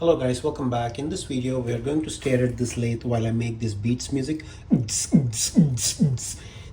Hello guys, welcome back. In this video, we are going to stare at this lathe while I make this beats music.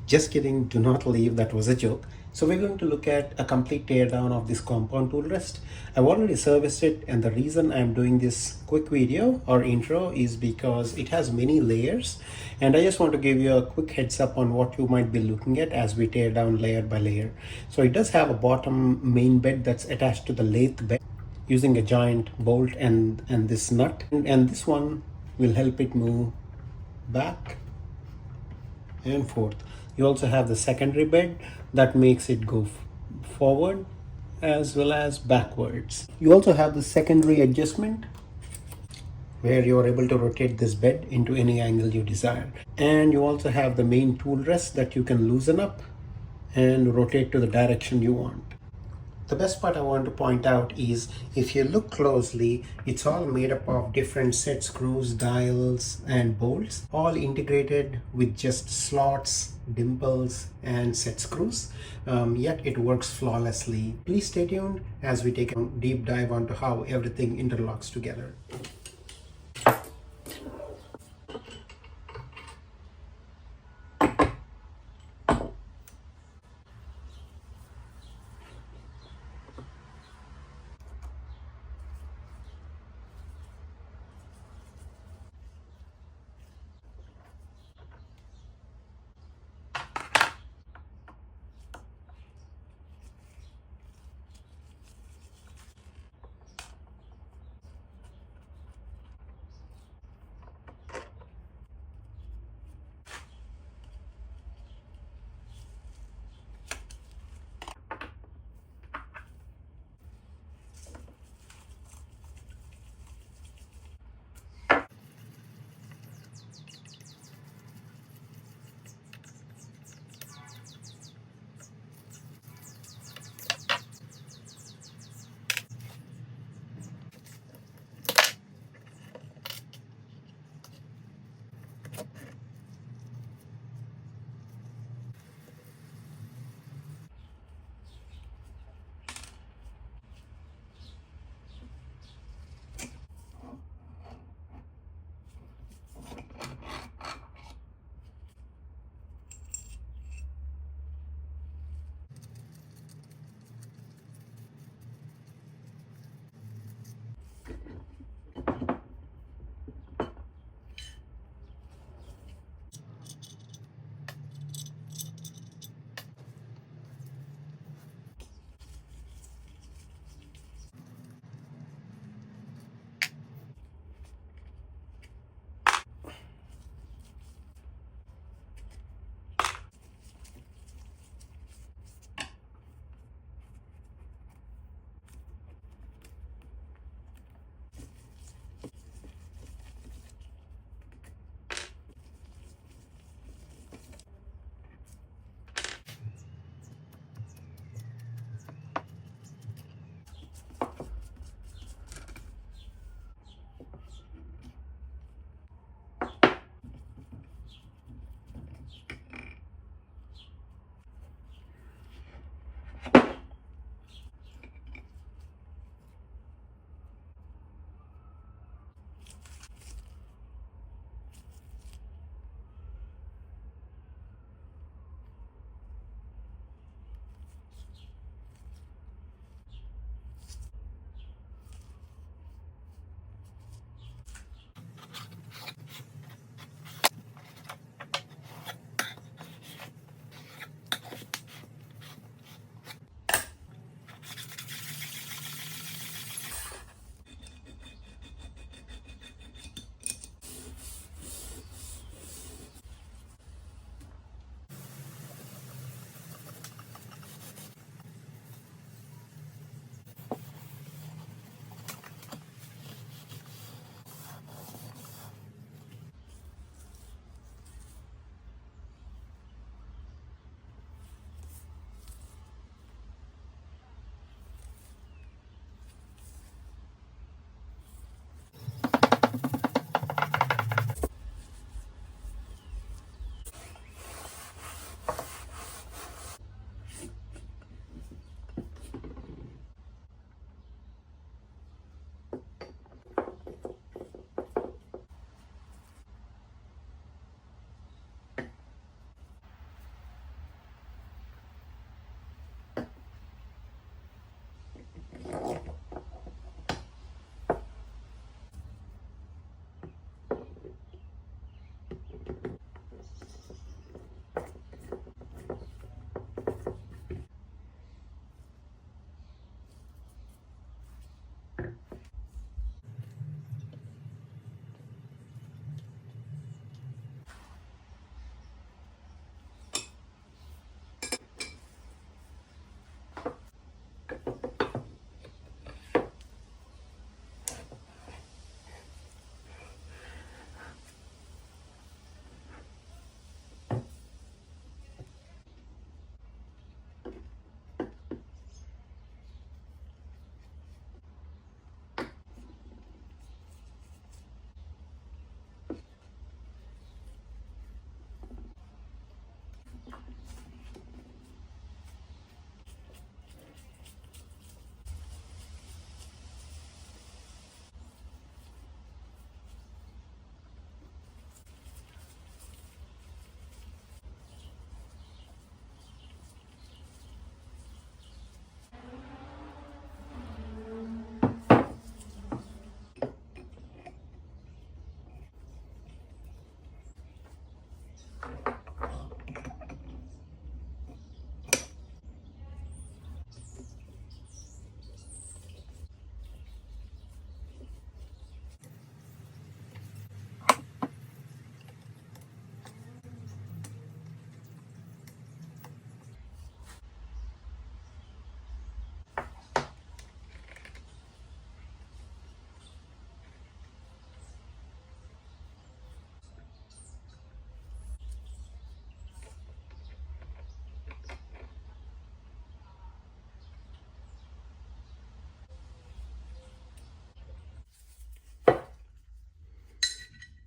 Just kidding, do not leave, that was a joke. So we're going to look at a complete teardown of this compound tool rest. I've already serviced it, and the reason I'm doing this quick video or intro is because it has many layers, and I just want to give you a quick heads up on what you might be looking at as we tear down layer by layer. So it does have a bottom main bed that's attached to the lathe bed using a giant bolt and this nut, and this one will help it move back and forth. You also have the secondary bed that makes it go forward as well as backwards. You also have the secondary adjustment where you are able to rotate this bed into any angle you desire, and you also have the main tool rest that you can loosen up and rotate to the direction you want. The best part I want to point out is if you look closely, it's all made up of different set screws, dials, and bolts, all integrated with just slots, dimples, and set screws. Yet it works flawlessly. Please stay tuned as we take a deep dive onto how everything interlocks together.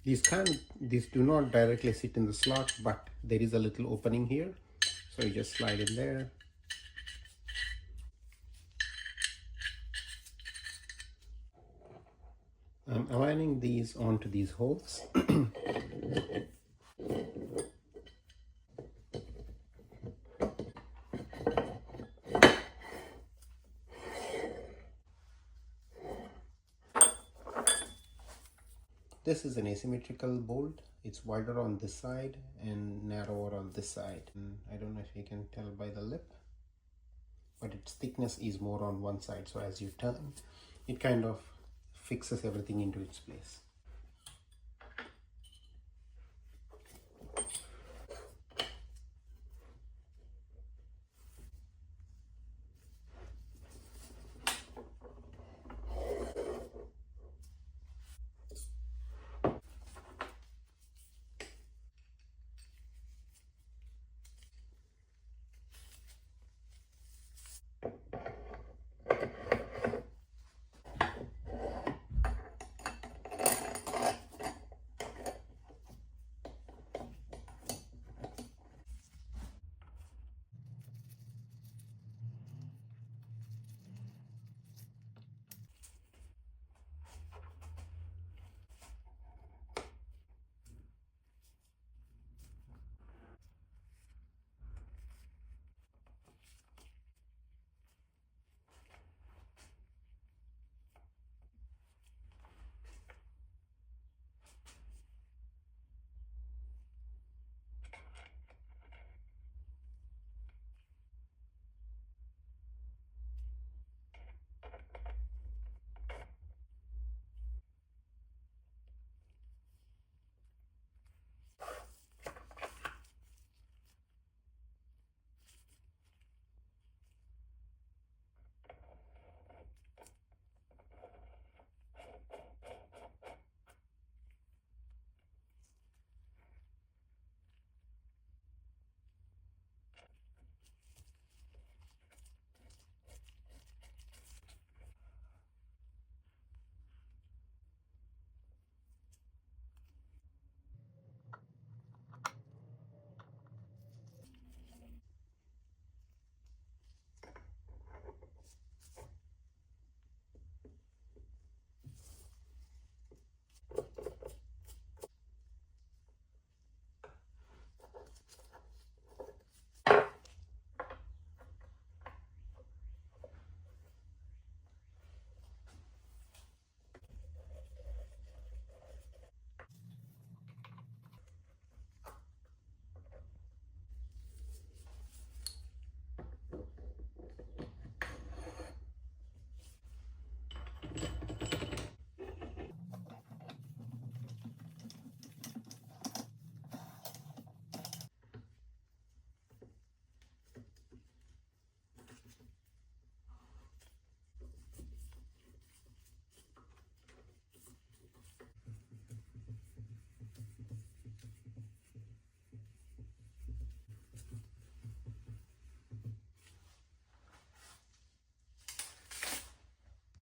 These do not directly sit in the slot, but there is a little opening here, so you just slide in there. I'm aligning these onto these holes. This is an asymmetrical bolt. It's wider on this side and narrower on this side. And I don't know if you can tell by the lip, but its thickness is more on one side. So as you turn, it kind of fixes everything into its place.